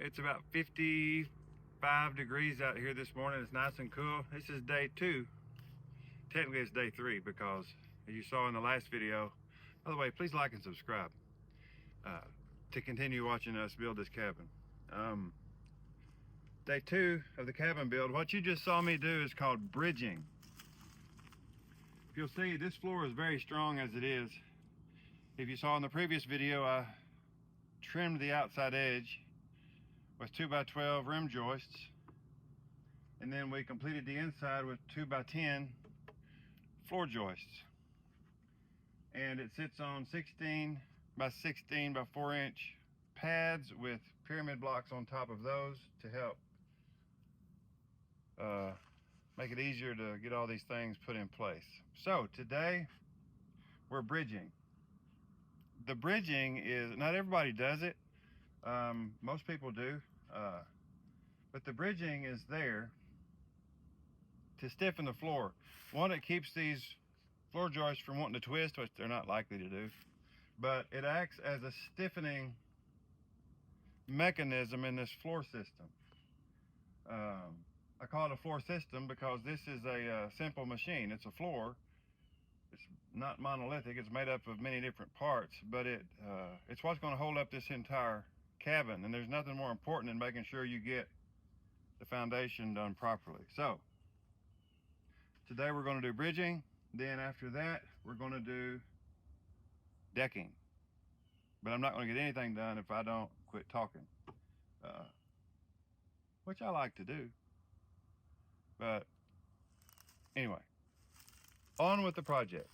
It's about 55 degrees out here this morning. It's nice and cool. This is day 2. Technically it's day 3 because as you saw in the last video, by the way, please like and subscribe to continue watching us build this cabin. Day 2 of the cabin build. What you just saw me do is called bridging. If you'll see, this floor is very strong as it is. If you saw in the previous video, I trimmed the outside edge with 2x12 rim joists, and then we completed the inside with 2x10 floor joists. And it sits on 16 by 16 by 4 inch pads with pyramid blocks on top of those to help make it easier to get all these things put in place. So today we're bridging. The bridging is, not everybody does it. Most people do, but the bridging is there to stiffen the floor. One, it keeps these floor joists from wanting to twist, which they're not likely to do, but it acts as a stiffening mechanism in this floor system. I call it a floor system because this is a simple machine. It's a floor. It's not monolithic. It's made up of many different parts, but it's what's going to hold up this entire cabin, and there's nothing more important than making sure you get the foundation done properly. So today we're going to do bridging. Then after that we're going to do decking, but I'm not going to get anything done if I don't quit talking, which I like to do. But anyway, on with the project.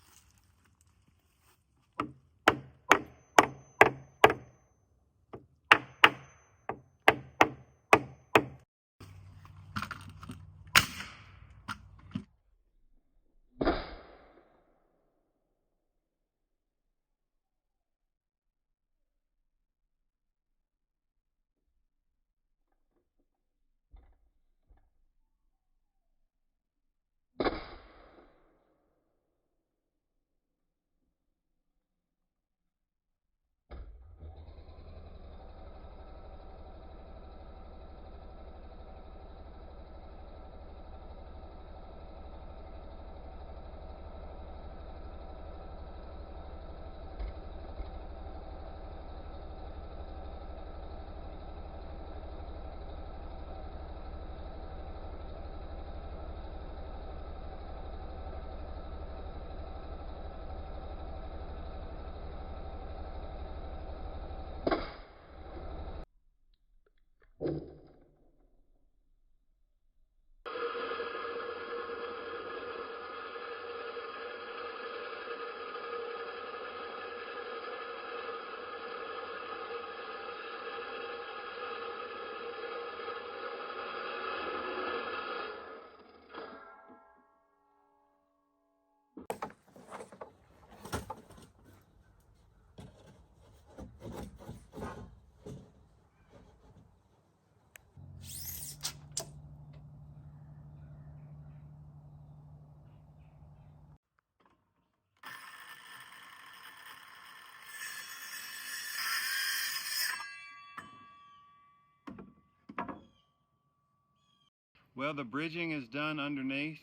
Well, the bridging is done underneath,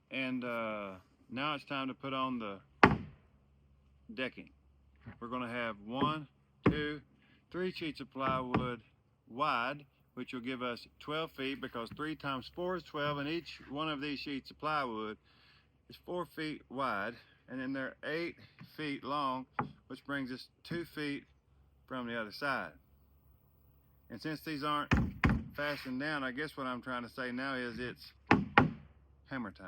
and now it's time to put on the decking. We're going to have 1, 2, 3 sheets of plywood wide, which will give us 12 feet because 3 times 4 is 12, and each one of these sheets of plywood is 4 feet wide, and then they're 8 feet long, which brings us 2 feet from the other side. And since these aren't fastened down, I guess what I'm trying to say now is it's hammer time.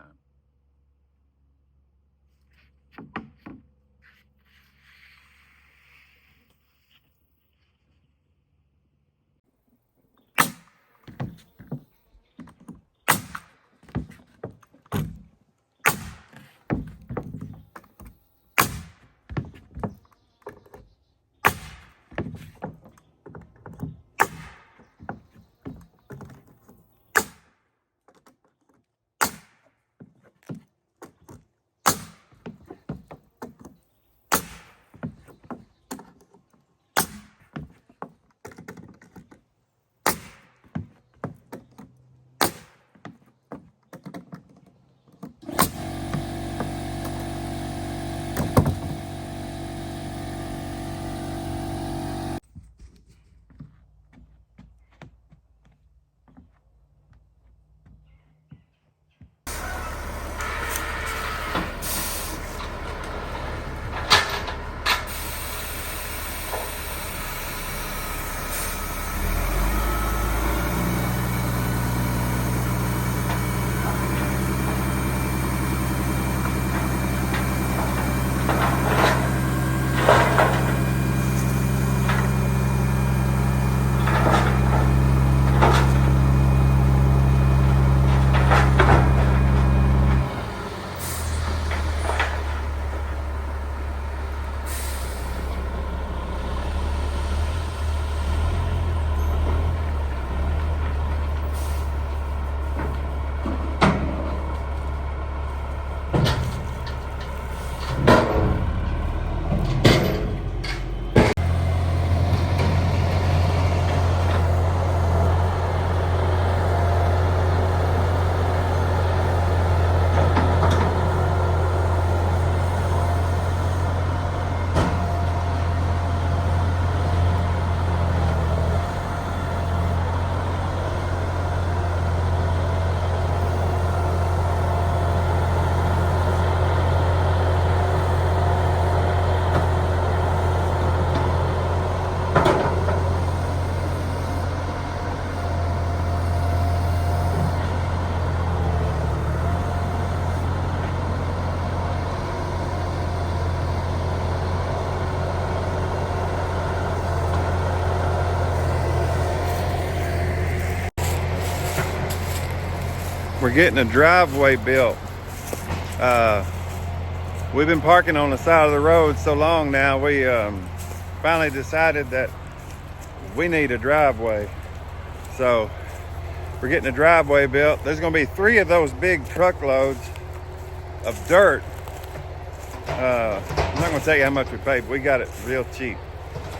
we're getting a driveway built. We've been parking on the side of the road so long now, we finally decided that we need a driveway. So we're getting a driveway built. There's gonna be 3 of those big truckloads of dirt. I'm not gonna tell you how much we paid, but we got it real cheap.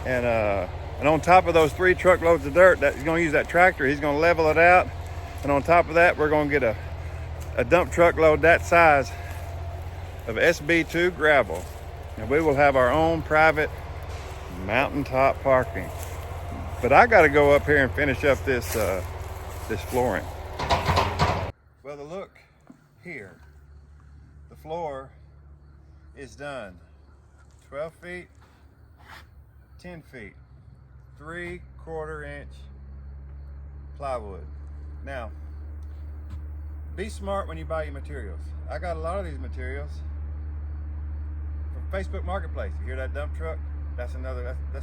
And on top of those 3 truckloads of dirt, that he's gonna use that tractor, he's gonna level it out. And on top of that, we're gonna get a dump truckload that size of SB2 gravel. And we will have our own private mountaintop parking. But I gotta go up here and finish up this flooring. Well, the look here, the floor is done. 12 feet, 10 feet, 3/4 inch plywood. Now, be smart when you buy your materials. I got a lot of these materials from Facebook Marketplace. You hear that dump truck? That's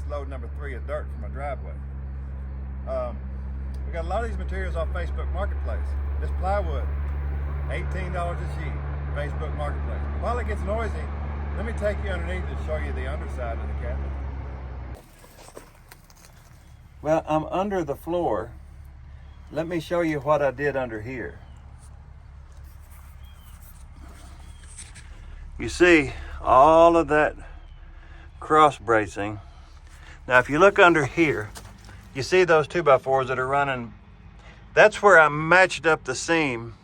load number 3 of dirt from my driveway. We got a lot of these materials off Facebook Marketplace. This plywood, $18 a sheet, Facebook Marketplace. While it gets noisy, let me take you underneath and show you the underside of the cabinet. Well, I'm under the floor. Let me show you what I did under here. You see all of that cross bracing. Now, if you look under here, you see those 2x4s that are running. That's where I matched up the seam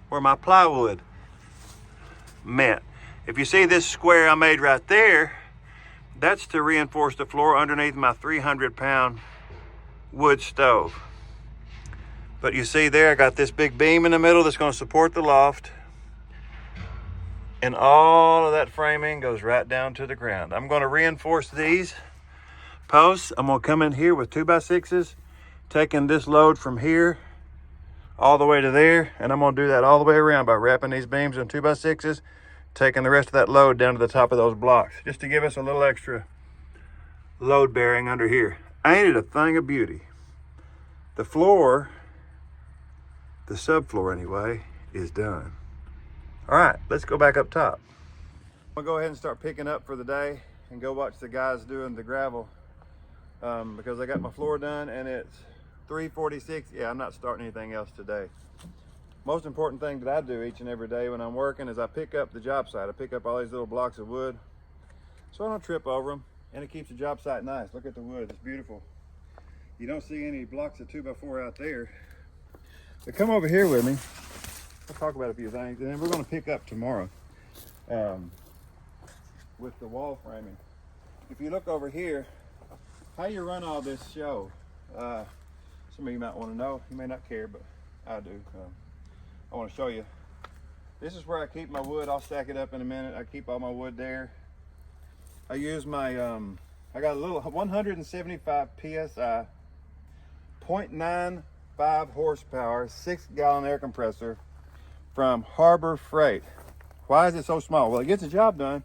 where my plywood met. If you see this square I made right there, that's to reinforce the floor underneath my 300-pound wood stove. But you see there, I got this big beam in the middle that's going to support the loft. And all of that framing goes right down to the ground. I'm going to reinforce these posts. I'm going to come in here with 2x6s, taking this load from here all the way to there. And I'm going to do that all the way around by wrapping these beams in 2x6s, taking the rest of that load down to the top of those blocks, just to give us a little extra load bearing under here. Ain't it a thing of beauty? The floor, the subfloor anyway, is done. All right, let's go back up top. I'm gonna go ahead and start picking up for the day and go watch the guys doing the gravel because I got my floor done and it's 3:46. Yeah, I'm not starting anything else today. Most important thing that I do each and every day when I'm working is I pick up the job site. I pick up all these little blocks of wood so I don't trip over them, and it keeps the job site nice. Look at the wood, it's beautiful. You don't see any blocks of 2x4 out there. But come over here with me. We'll talk about a few things, and then we're going to pick up tomorrow with the wall framing. If you look over here, how you run all this show, some of you might want to know. You may not care, but I do. I want to show you. This is where I keep my wood. I'll stack it up in a minute. I keep all my wood there. I use my, I got a little 175 PSI, 0.95 horsepower, 6-gallon air compressor from Harbor Freight. Why is it so small? Well, it gets the job done,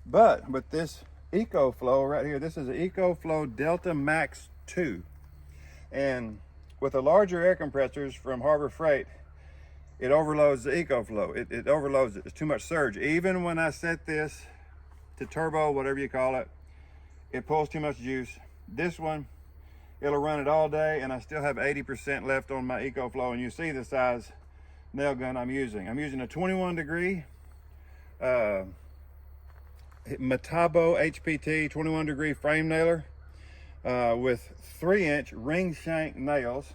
but with this EcoFlow right here, this is an EcoFlow Delta Max 2. And with the larger air compressors from Harbor Freight, it overloads the EcoFlow. It overloads it. It's too much surge. Even when I set this to turbo, whatever you call it, it pulls too much juice. This one, it'll run it all day, and I still have 80% left on my EcoFlow. And you see the size nail gun I'm using. I'm using a 21 degree Metabo HPT 21 degree frame nailer with 3-inch ring shank nails.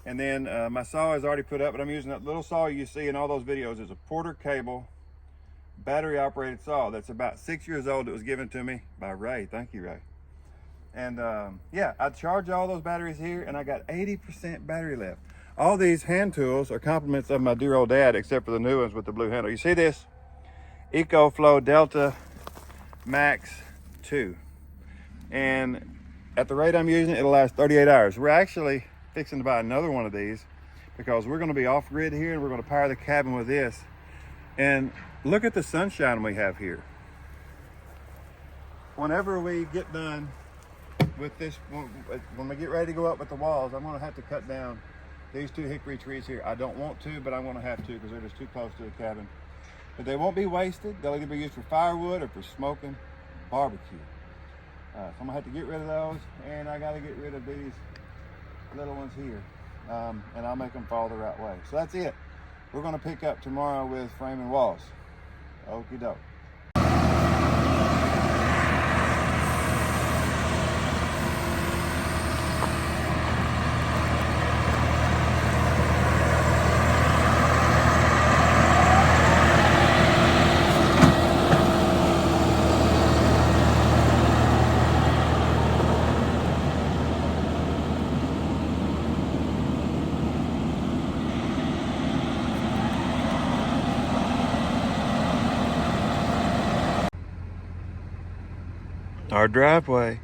And then my saw is already put up, but I'm using that little saw you see in all those videos. It's a Porter cable battery operated saw that's about 6 years old. It was given to me by Ray. Thank you, Ray. And yeah, I charge all those batteries here, and I got 80% battery left. All these hand tools are compliments of my dear old dad, except for the new ones with the blue handle. You see this? EcoFlow Delta Max 2. And at the rate I'm using it, it'll last 38 hours. We're actually fixing to buy another one of these because we're going to be off grid here, and we're going to power the cabin with this. And look at the sunshine we have here. Whenever we get done with this, when we get ready to go up with the walls, I'm going to have to cut down these two hickory trees here. I don't want to, but I'm gonna have to because they're just too close to the cabin. But they won't be wasted. They'll either be used for firewood or for smoking barbecue. So I'm gonna have to get rid of those, and I gotta get rid of these little ones here. And I'll make them fall the right way. So that's it. We're gonna pick up tomorrow with framing walls. Okie doke. Our driveway.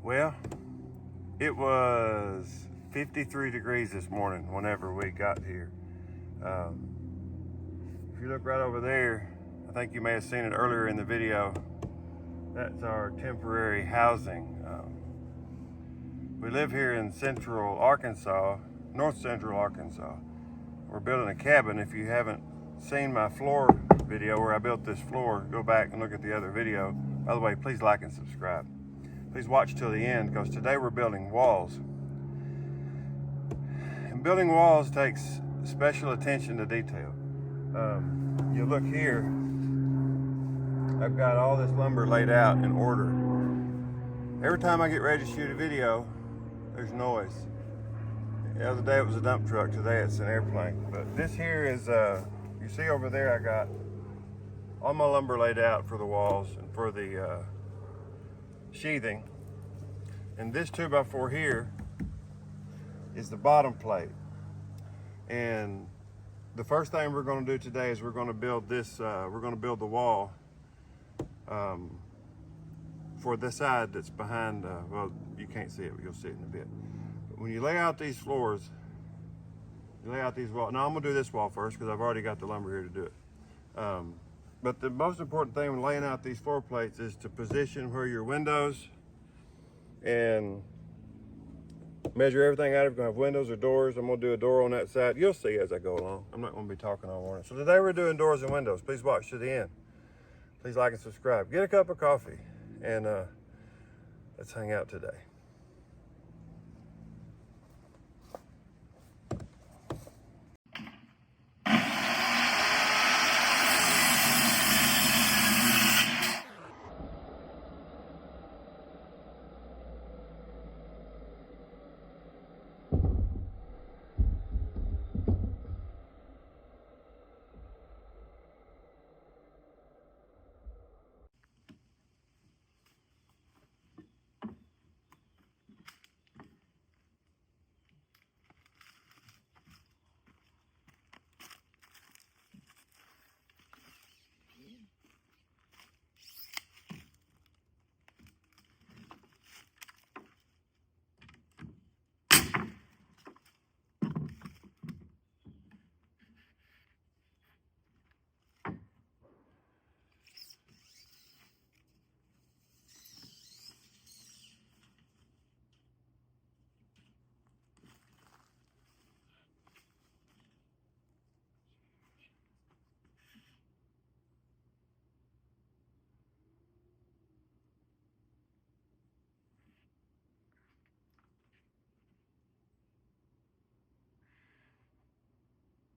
Well, it was 53 degrees this morning whenever we got here. If you look right over there, I think you may have seen it earlier in the video, that's our temporary housing. We live here in central Arkansas, north central Arkansas. We're building a cabin. If you haven't seen my floor video where I built this floor, go back and look at the other video. By the way, please like and subscribe. Please watch till the end, because today we're building walls. And building walls takes special attention to detail. You look here, I've got all this lumber laid out in order. Every time I get ready to shoot a video, there's noise. The other day it was a dump truck, today it's an airplane. But this here is, you see over there I got all my lumber laid out for the walls and for the sheathing. And this 2x4 here is the bottom plate. And the first thing we're going to do today is we're going to build this, we're going to build the wall for the side that's behind, well, you can't see it, but you'll see it in a bit. But when you lay out these floors, you lay out these walls. Now I'm going to do this wall first because I've already got the lumber here to do it. But the most important thing when laying out these floor plates is to position where your windows and measure everything out. If you're gonna have windows or doors, I'm gonna do a door on that side. You'll see as I go along. I'm not gonna be talking all morning. So today we're doing doors and windows. Please watch to the end. Please like and subscribe. Get a cup of coffee and let's hang out today.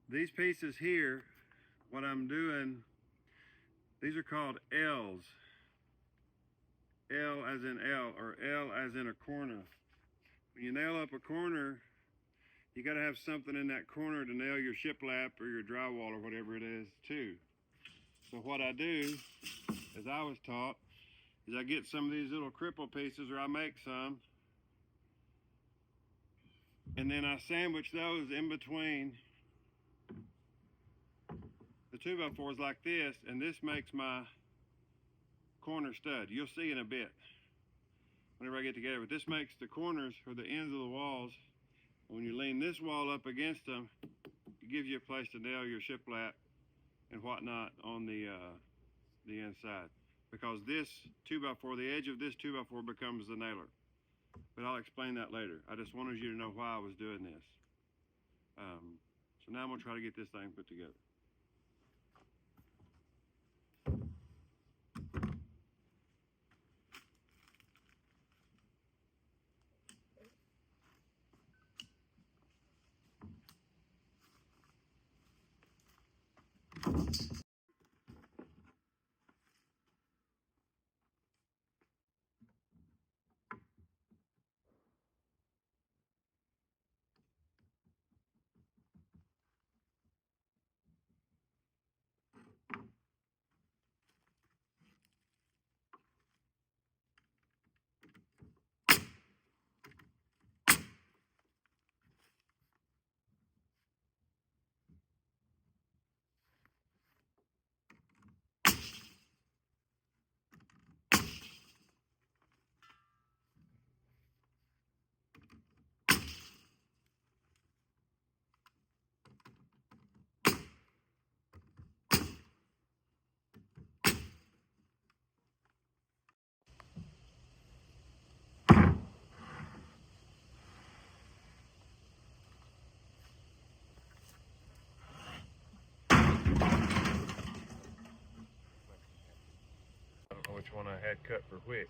These pieces here, what I'm doing, these are called L's. L as in L, or L as in a corner. When you nail up a corner, you got to have something in that corner to nail your shiplap or your drywall or whatever it is too. So what I do, as I was taught, is I get some of these little cripple pieces, or I make some, and then I sandwich those in between the 2x4s like this, and this makes my corner stud. You'll see in a bit whenever I get together, but this makes the corners or the ends of the walls. When you lean this wall up against them, it gives you a place to nail your shiplap and whatnot on the inside. Because this 2x4, the edge of this 2x4 becomes the nailer. But I'll explain that later. I just wanted you to know why I was doing this. So now I'm gonna try to get this thing put together. I don't know which one I had cut for which.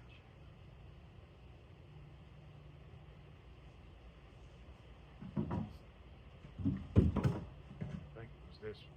I think it was this one.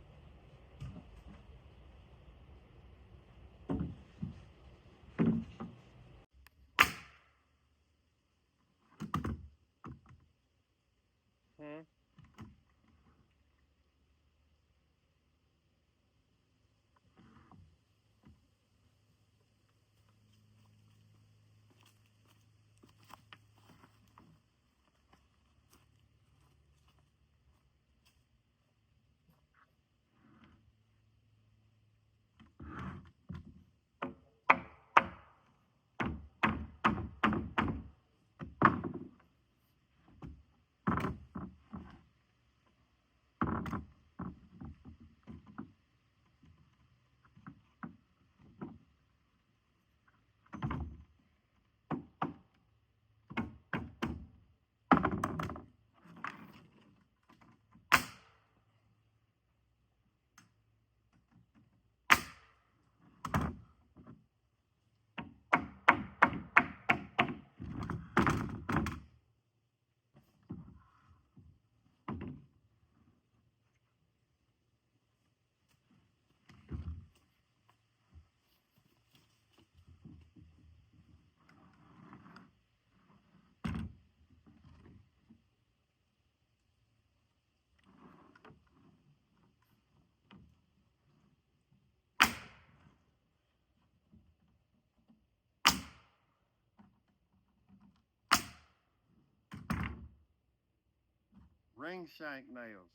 Ring shank nails.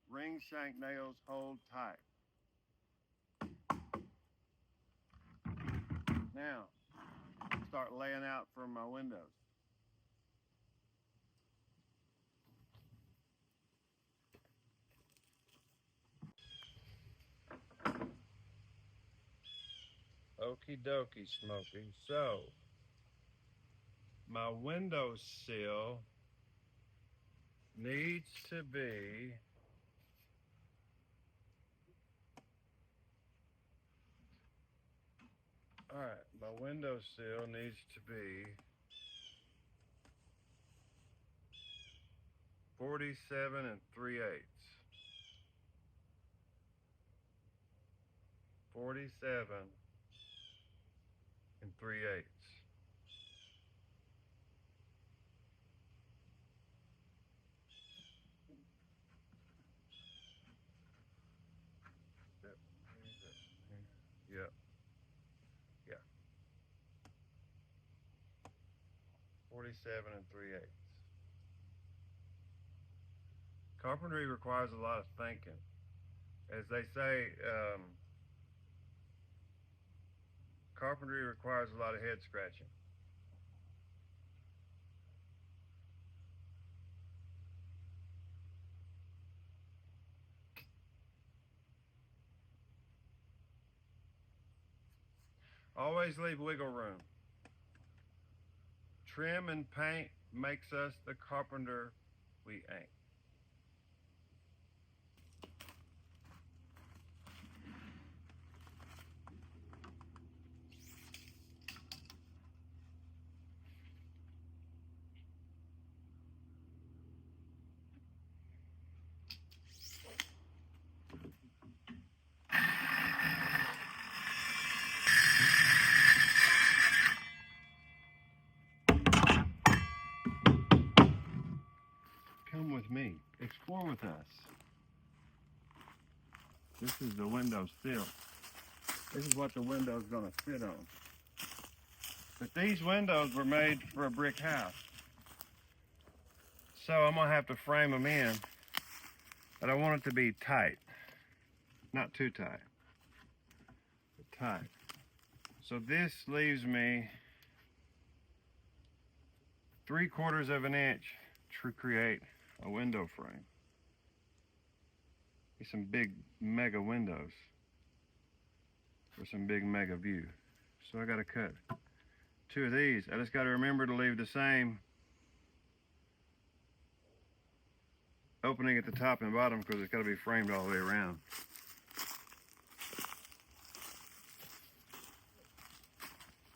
Ring shank nails hold tight. Now, start laying out for my windows. Okie dokie, Smokey. So, my windowsill needs to be my windowsill needs to be 47 3/8. 47 3/8. Yep. Yeah. 47 3/8. Carpentry requires a lot of thinking. As they say, carpentry requires a lot of head scratching. Always leave wiggle room. Trim and paint makes us the carpenter we ain't. Come with me. Explore with us. This is the window sill. This is what the window's going to sit on. But these windows were made for a brick house. So I'm going to have to frame them in. But I want it to be tight. Not too tight. But tight. So this leaves me 3/4 of an inch to create a window frame. Get some big mega windows for some big mega view. So I got to cut 2 of these. I just got to remember to leave the same opening at the top and bottom because it's got to be framed all the way around.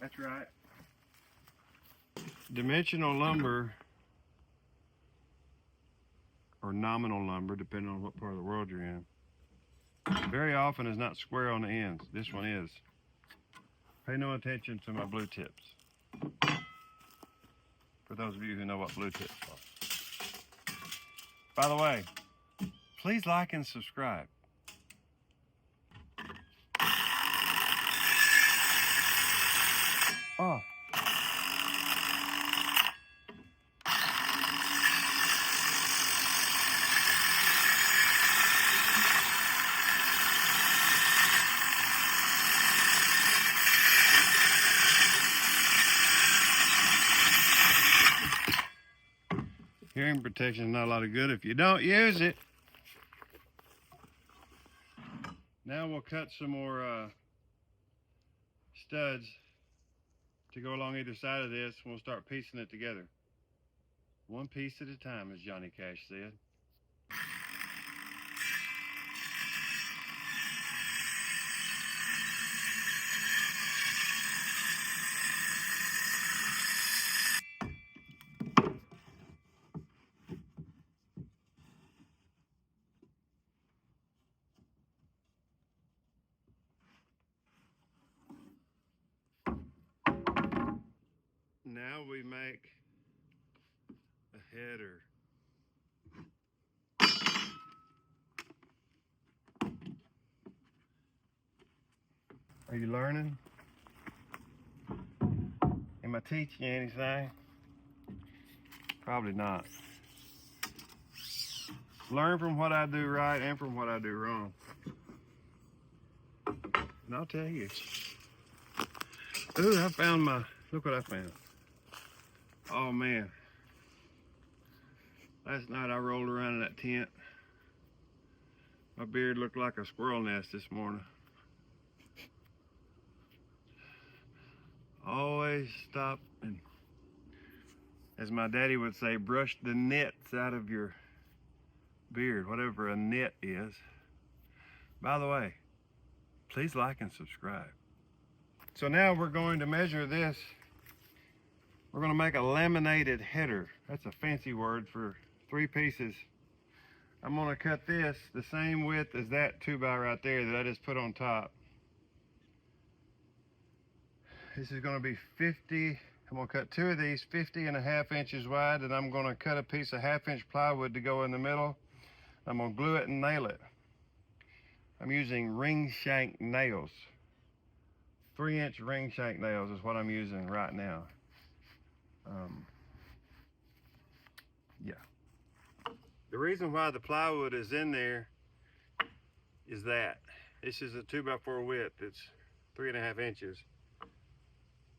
That's right. Dimensional lumber, or nominal lumber, depending on what part of the world you're in, very often is not square on the ends. This one is. Pay no attention to my blue tips. For those of you who know what blue tips are. By the way, please like and subscribe. Oh. Hearing protection is not a lot of good if you don't use it. Now we'll cut some more studs to go along either side of this, and we'll start piecing it together. One piece at a time, as Johnny Cash said. Now we make a header. Are you learning? Am I teaching you anything? Probably not. Learn from what I do right and from what I do wrong. And I'll tell you. Ooh, I found my, look what I found. Oh man. Last night I rolled around in that tent. My beard looked like a squirrel nest this morning. Always stop and, as my daddy would say, brush the nets out of your beard, whatever a net is. By the way, please like and subscribe. So now we're going to measure this. We're going to make a laminated header. That's a fancy word for 3 pieces. I'm gonna cut this the same width as that 2x right there that I just put on top. This is gonna be 50, I'm gonna cut 2 of these 50.5 inches wide, and I'm gonna cut a piece of 1/2 inch plywood to go in the middle. I'm gonna glue it and nail it. I'm using ring shank nails. 3-inch ring shank nails is what I'm using right now. Yeah. The reason why the plywood is in there is that this is a 2x4 width. It's 3.5 inches.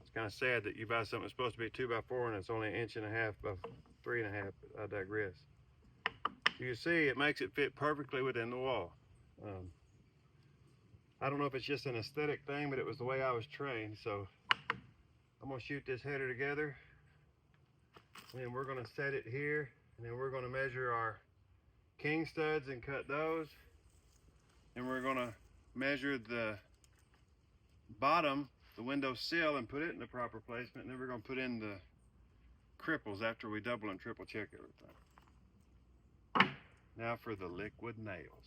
It's kind of sad that you buy something that's supposed to be 2x4 and it's only 1.5 inches by 3.5. I digress. You see, it makes it fit perfectly within the wall. I don't know if it's just an aesthetic thing, but it was the way I was trained. So I'm gonna shoot this header together, and then we're gonna set it here, and then we're gonna measure our king studs and cut those, and we're gonna measure the bottom, the window sill, and put it in the proper placement, and then we're gonna put in the cripples after we double and triple check everything. Now for the liquid nails.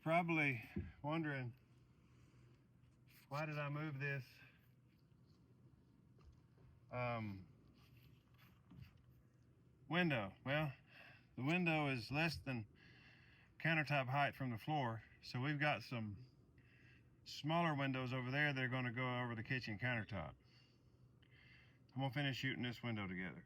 probably wondering, why did I move this window? Well, the window is less than countertop height from the floor, so we've got some smaller windows over there that are going to go over the kitchen countertop. I'm going to finish shooting this window together.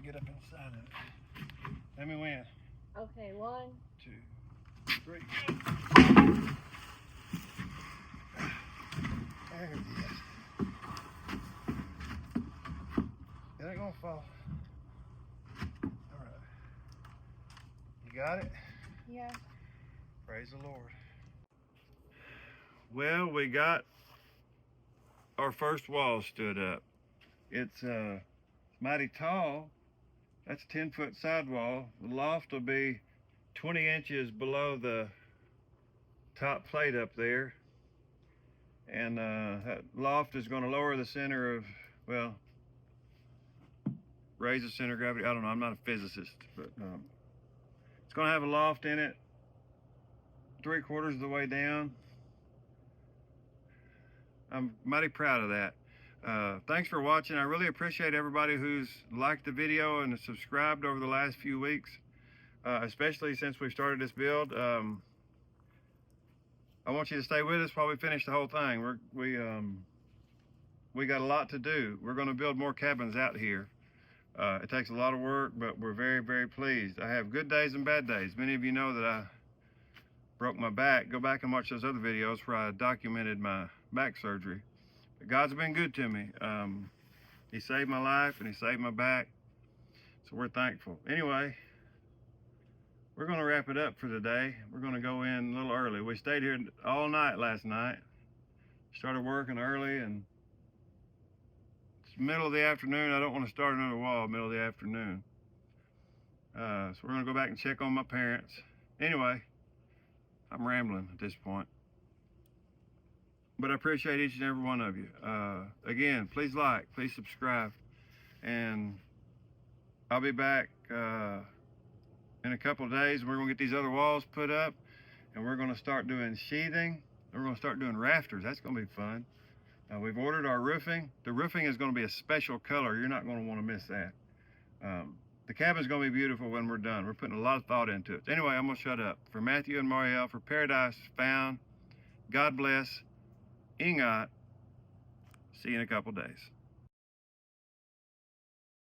get up inside of it. Let me win. Okay, 1, 2, 3. There it is. It ain't gonna fall. All right. You got it? yeah. Praise the Lord. Well, we got our first wall stood up. It's mighty tall. That's a 10-foot sidewall. The loft will be 20 inches below the top plate up there. And that loft is going to lower the center of, well, raise the center of gravity. I don't know, I'm not a physicist, but it's going to have a loft in it 3/4 of the way down. I'm mighty proud of that. Thanks for watching. I really appreciate everybody who's liked the video and subscribed over the last few weeks, especially since we started this build. I want you to stay with us while we finish the whole thing. We got a lot to do. We're going to build more cabins out here. It takes a lot of work, but we're very, very pleased. I have good days and bad days. Many of you know that I broke my back. Go back and watch those other videos where I documented my back surgery. But God's been good to me. He saved my life and he saved my back. So we're thankful. Anyway, we're going to wrap it up for today. We're going to go in a little early. We stayed here all night last night. Started working early, and it's middle of the afternoon. I don't want to start another wall middle of the afternoon. So we're going to go back and check on my parents. Anyway, I'm rambling at this point. But I appreciate each and every one of you. Again, please like, please subscribe. And I'll be back in a couple of days. We're going to get these other walls put up. And we're going to start doing sheathing. We're going to start doing rafters. That's going to be fun. We've ordered our roofing. The roofing is going to be a special color. You're not going to want to miss that. The cabin's going to be beautiful when we're done. We're putting a lot of thought into it. Anyway, I'm going to shut up. For Matthew and Marielle, for Paradise Found, God bless. Ingat. See you in a couple days.